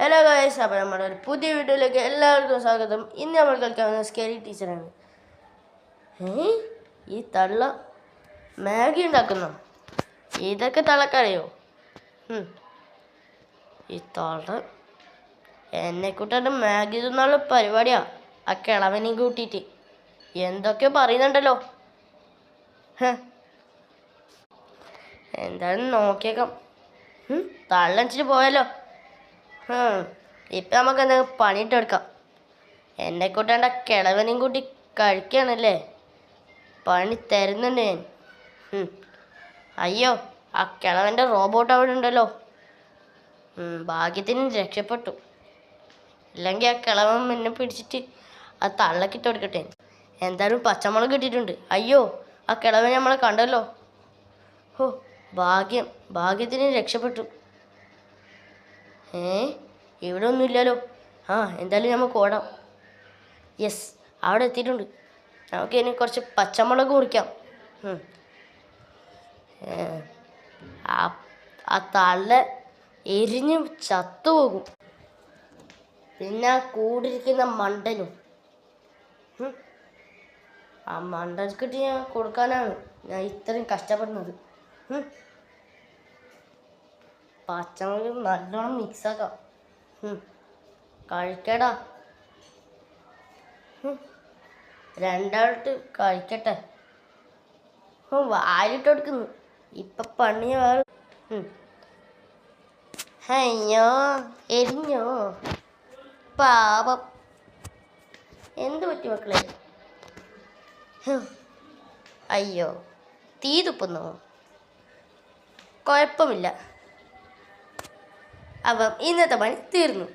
Hello guys, അപ്പോൾ നമ്മുടെ ഒരു പുതിയ വീഡിയോയിലേക്ക് എല്ലാവർക്കും സ്വാഗതം. ഇന്ന് നമ്മൾ കളിക്കാവുന്ന സ്കേരി ടീച്ചറാണ്. ഈ തള്ള മാഗി ഉണ്ടാക്കുന്നു. ഇതൊക്കെ തള്ളക്കറിയോ? ഈ തള്ള എന്നെ കൂട്ടാണ്ട് മാഗി തിന്നുള്ള പരിപാടിയാ. ആ കിളവനെയും കൂട്ടിയിട്ട് എന്തൊക്കെയോ പറയുന്നുണ്ടല്ലോ. എന്തായാലും നോക്കിയേക്കാം. തള്ളടിച്ചിട്ട് പോയല്ലോ. ഇപ്പം നമുക്ക് എന്തെങ്കിലും പണിയിട്ടെടുക്കാം. എന്നെ കൂട്ടാണ്ട കിളവനെയും കൂട്ടി കഴിക്കുകയാണല്ലേ. പണി തരുന്നുണ്ട് ഞാൻ. അയ്യോ, ആ കിളവൻ്റെ റോബോട്ട് അവിടെ ഉണ്ടല്ലോ. ഭാഗ്യത്തിന് രക്ഷപ്പെട്ടു. ഇല്ലെങ്കിൽ ആ കിളവൻ എന്നെ പിടിച്ചിട്ട് ആ തള്ളക്കിട്ട് കൊടുക്കട്ടെ. എന്തായാലും പച്ചമുളക് കിട്ടിയിട്ടുണ്ട്. അയ്യോ, ആ കിളവൻ നമ്മളെ കണ്ടല്ലോ. ഭാഗ്യത്തിന് രക്ഷപ്പെട്ടു. ഇവിടെ ഒന്നുമില്ലല്ലോ. എന്തായാലും നമുക്ക് ഓടാം. യെസ്, അവിടെ എത്തിയിട്ടുണ്ട്. നമുക്ക് ഇനി കുറച്ച് പച്ചമുളക് മുറിക്കാം. ആ തള്ള എരിഞ്ഞ് ചത്തുപോകും. പിന്നെ ആ കൂടിരിക്കുന്ന മണ്ടനും. ആ മണ്ടൻകിട്ട് ഞാൻ കൊടുക്കാനാണ് ഞാൻ ഇത്രയും കഷ്ടപ്പെടുന്നത്. പച്ചമുളക് നല്ലോണം മിക്സാക്കാം. കഴിക്കടാ. രണ്ടായിട്ട് കഴിക്കട്ടെ. വാരിട്ട് കൊടുക്കുന്നു. ഇപ്പം പണിയ വേറെ. അയ്യോ, എരിഞ്ഞോ പാപം. എന്ത് പറ്റി മക്കളെ? അയ്യോ, തീ തുപ്പുന്നോ? കുഴപ്പമില്ല. അപ്പം ഇന്നത്തെ പണി തീർന്നു.